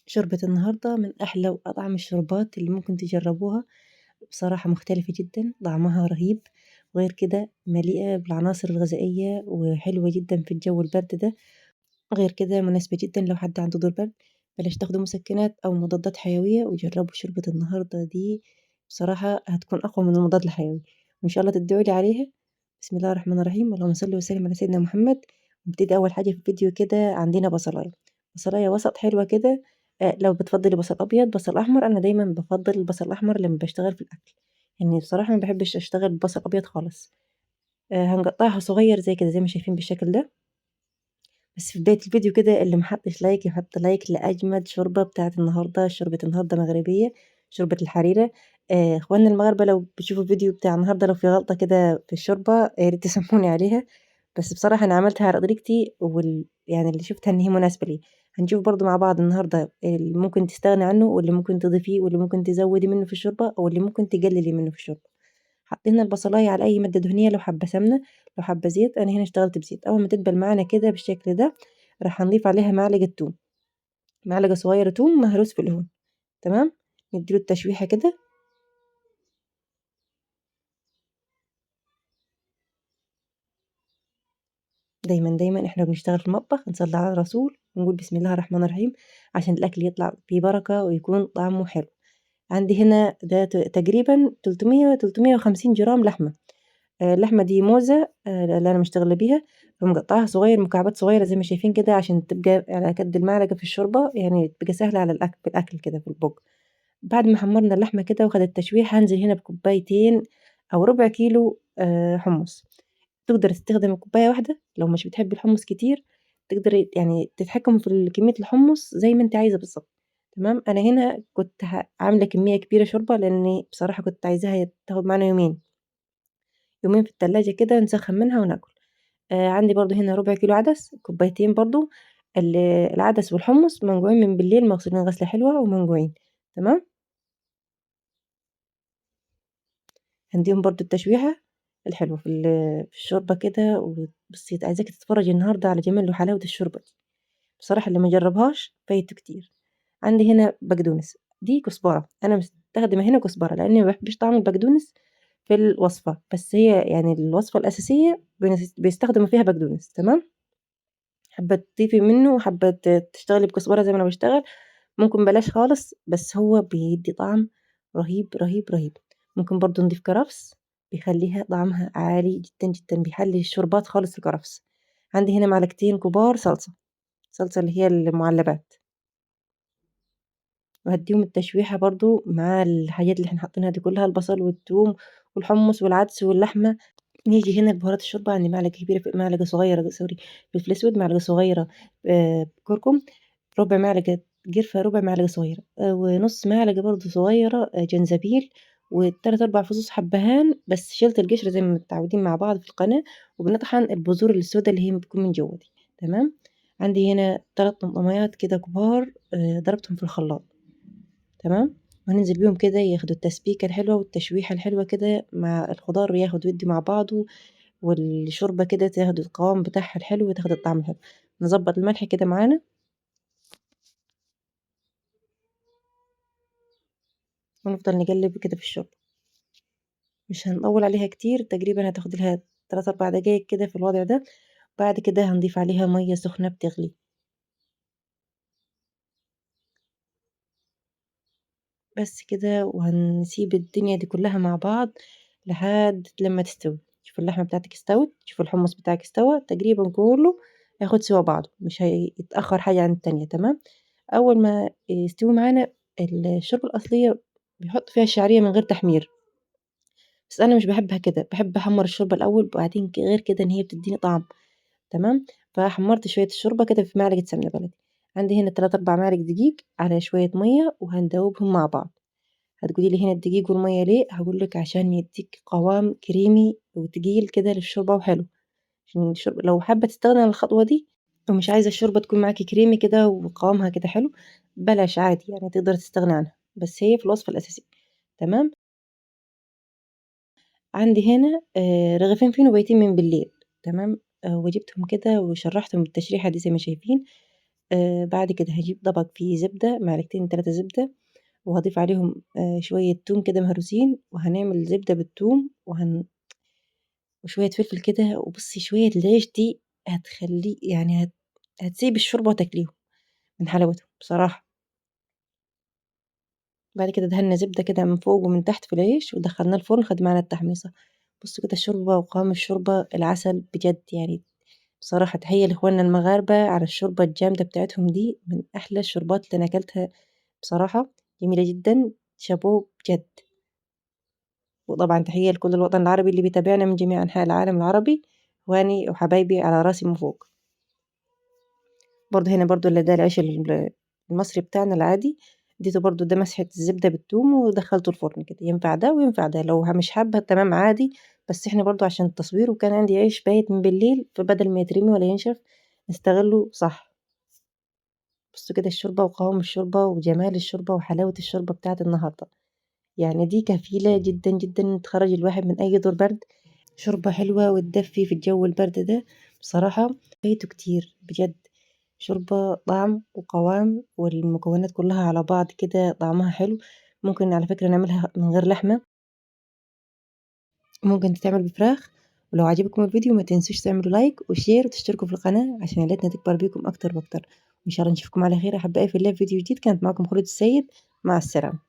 شوربة النهاردة من أحلى وأطعم الشوربات اللي ممكن تجربوها، بصراحة مختلفة جدًا، طعمها رهيب، وغير كده مليئة بالعناصر الغذائية وحلوة جدًا في الجو البرد ده، غير كده مناسبة جدًا لو حد عنده دور برد، بلاش تاخدوا مسكنات أو مضادات حيوية وجربوا شوربة النهاردة دي، بصراحة هتكون أقوى من المضاد الحيوي، وإن شاء الله تدعوا لي عليها. بسم الله الرحمن الرحيم، اللهم صل وسلم على سيدنا محمد. نبتدي أول حاجة في الفيديو كده عندنا بصلاية، بصلاية وسط حلوة كده. لو بتفضلي بصل أبيض بصل أحمر، أنا دايما بفضل البصل الأحمر لما بشتغل في الأكل، يعني بصراحة ما بحبش أشتغل ببصل أبيض خالص. هنقطعها صغير زي كده زي ما شايفين بالشكل ده. بس في بداية الفيديو كده اللي محطش لايك يحط لايك لأجمد شوربة بتاعت النهاردة، شوربة النهاردة مغربية، شوربة الحريرة. اخواننا المغاربة لو بتشوفوا الفيديو بتاع النهاردة لو في غلطة كده في الشوربة يا ريت تسامحوني عليها، بس بصراحة أنا عملتها على طريقتي يعني اللي شُفتها إن هي مناسبة ليّا. هنشوف برضه مع بعض النهارده اللي ممكن تستغني عنه واللي ممكن تضيفيه واللي ممكن تزوّدي منه في الشوربة أو اللي ممكن تقللي منه في الشوربة. حطينا البصلاية على أي مادة دهنية، لو حابة سمنة، لو حابة زيت، أنا هنا اشتغلت بزيت. أول ما تدبل معانا كده بالشكل ده، راح هنضيف عليها معلقة توم، معلقة صغيرة توم مهروس في الهون، تمام؟ ندّي له التشويحة كده. دايمًا إحنا بنشتغل في المطبخ نصلّي على الرسول ونقول بسم الله الرحمن الرحيم عشان الأكل يطلع فيه بركة ويكون طعمه حلو. عندي هنا ده تقريبًا 350 جرام لحمة. اللحمة دي موزة اللي أنا مشتغلة بيها، فمقطعاها صغير مكعبات صغيرة زي ما شايفين كده عشان تبقى على قد المعلقة في الشوربة، يعني تبقى سهلة على في الأكل كده في البُق. بعد ما حمّرنا اللحمة كده وخدت تشويحة، هانزل هنا بكوبايتين أو ربع كيلو حمص. تقدري تستخدمي كوباية واحدة، لو مش بتحبي الحمص كتير تقدري يعني تتحكمي في كمية الحمص زي ما أنتِ عايزة بالضبط، تمام. أنا هنا كنت عاملة كمية كبيرة شوربة لإني بصراحة كنت عايزاها تاخد معانا يومين، يومين في التلاجة كده نسخّن منها وناكل. عندي برضه هنا ربع كيلو عدس، كوبايتين برضه. ال العدس والحمص منقوعين من بالليل مغسولين غسلة حلوة ومنقوعين، تمام. هنديهم برضه التشويحة الحلوة في الشوربة كده. وبُصّي عايزاكِ تتفرّجي النهارده على جمال وحلاوة الشوربة دي، بصراحة اللي ما جرّبهاش فايته كتير. عندي هنا بقدونس، دي كزبرة، أنا مستخدمة هنا كزبرة لإني ما باحبش طعم البقدونس في الوصفة، بس هي يعني الوصفة الأساسية بيستخدموا فيها بقدونس، تمام. حابة تضيفي منه وحابة تشتغلي بكزبرة زي ما أنا باشتغل، ممكن بلاش خالص، بس هو بيدّي طعم رهيب، رهيب، رهيب. ممكن برضه نضيف كرفس بيخلّيها طعمها عالي جدًا، جدًا، بيحلّي الشوربات خالص الكرفس. عندي هنا معلقتين كبار صلصة، صلصة اللي هي المُعلبات، وهادّيهم التشويحة برضه مع الحاجات اللي إحنا حاطينها دي كلّها، البصل والثوم والحمص والعدس واللحمة. نيجي هنا لبهارات الشوربة، عندي معلقة كبيرة معلقة صغيرة سوري فلفل أسود، معلقة صغيرة كركم، ربع معلقة قرفة، ربع معلقة صغيرة، ونُص معلقة برضه صغيرة جنزبيل، و3، 4 فصوص حبهان، بس شِلت القشر زي ما متعودين مع بعض في القناة، وبنطحن البذور السودا اللي هي بتكون من جوّه دي، تمام. عندي هنا 3 طماطميات كده كبار ضربتهم في الخلاط، تمام. وهننزل بيهم كده ياخدوا التسبيكة الحلوة والتشويحة الحلوة كده مع الخضار ياخد ويدّي مع بعضه، والشوربة كده تاخد القوام بتاعها الحلو وتاخد الطعم الحلو. نضبّط الملح كده معانا ونفضل نقلِّب كده في الشوربة، مش هنطوّل عليها كتير، تقريبًا هتاخد لها 3، 4 دقايق كده في الوضع ده. بعد كده هنضيف عليها مَيّة سخنة بتغلي، بس كده، وهنسيب الدنيا دي كلّها مع بعض لحد لمّا تستوي. شوفوا اللحمة بتاعتِك استوت، شوفوا الحمص بتاعِك استوى، تقريبًا كلّه هياخد سِوَى بعضه، مش هيتأخّر حاجة عن التانية، تمام. أول ما يستوي معانا الشوربة الأصلية بيحطّوا فيها الشعرية من غير تحمير، بس أنا مش باحبها كده، باحب أحمّر الشوربة الأول وبعدين غير كده إن هي بتدّيني طعم، تمام. فحمّرت شوية الشوربة كده في معلقة سمنة بلدي. عندي هنا 3، 4 معالق دقيق على شوية مَيّة وهندوبهم مع بعض. هتقولي لي هنا الدقيق والمَيّة ليه؟ هاقول لِك عشان يدّيك قوام كريمي وتقيل كده للشوربة وحلو، عشان لو حابة تستغني عن الخطوة دي ومش عايزة الشوربة تكون معاكِ كريمي كده وقوامها كده حلو، بلاش عادي يعني تقدري تستغني عنها، بس هي في الوصفة الأساسية، تمام. عندي هنا رغيفين فينو بايتين من بالليل، تمام. وجبتهم كده وشرّحتهم بالتشريحة دي زي ما شايفين. بعد كده هاجيب طبق فيه زبدة، معلقتين 3 زبدة، وهاضيف عليهم شوية توم كده مهروسين، وهنعمل زبدة بالتوم وشوية فلفل كده، وبُصّي شوية العيش دي هتخلّيه يعني هتسيبي الشوربة وتاكليهم من حلاوتهم بصراحة. بعد كده دهنا زبدة كده من فوق ومن تحت في العيش ودخلناه الفرن خد معانا التحميصة. بصوا كده الشوربة وقوام الشوربة العسل بجد يعني. بصراحة تحية لإخواننا المغاربة على الشوربة الجامدة بتاعتهم دي، من أحلى الشوربات اللي أنا أكلتها بصراحة، جميلة جدا، شابوه بجد. وطبعا تحية لكل الوطن العربي اللي بيتابعنا من جميع أنحاء العالم العربي، إخواني وحبايبي على راسي من فوق. برضه هنا برضه اللي ده العيش المصري بتاعنا العادي، اديته برضه ده مسحة الزبدة بالثوم ودخلته الفرن كده، ينفع ده وينفع ده، لو مش حابة تمام عادي. بس احنا برضه عشان التصوير وكان عندي عيش بايت من بالليل، فبدل ما يترمي ولا ينشف نستغله صح. بصوا كده الشوربة وقوام الشوربة وجمال الشوربة وحلاوة الشوربة بتاعت النهاردة، يعني دي كفيلة جدا جدا تخرج الواحد من أي دور برد. شوربة حلوة وتدفي في الجو البرد ده، بصراحة فايته كتير بجد. شوربة طعم وقوام والمكونات كلها على بعض كده طعمها حلو. ممكن على فكرة نعملها من غير لحمة، ممكن تتعمل بفراخ. ولو عجبكم الفيديو ما تنسوش تعملوا لايك وشير وتشتركوا في القناة عشان عيلتنا تكبر بيكم أكتر وأكتر. وإن شاء الله نشوفكم على خير أحبائي في الله في فيديو جديد. كانت معكم خلود السيد، مع السلامة.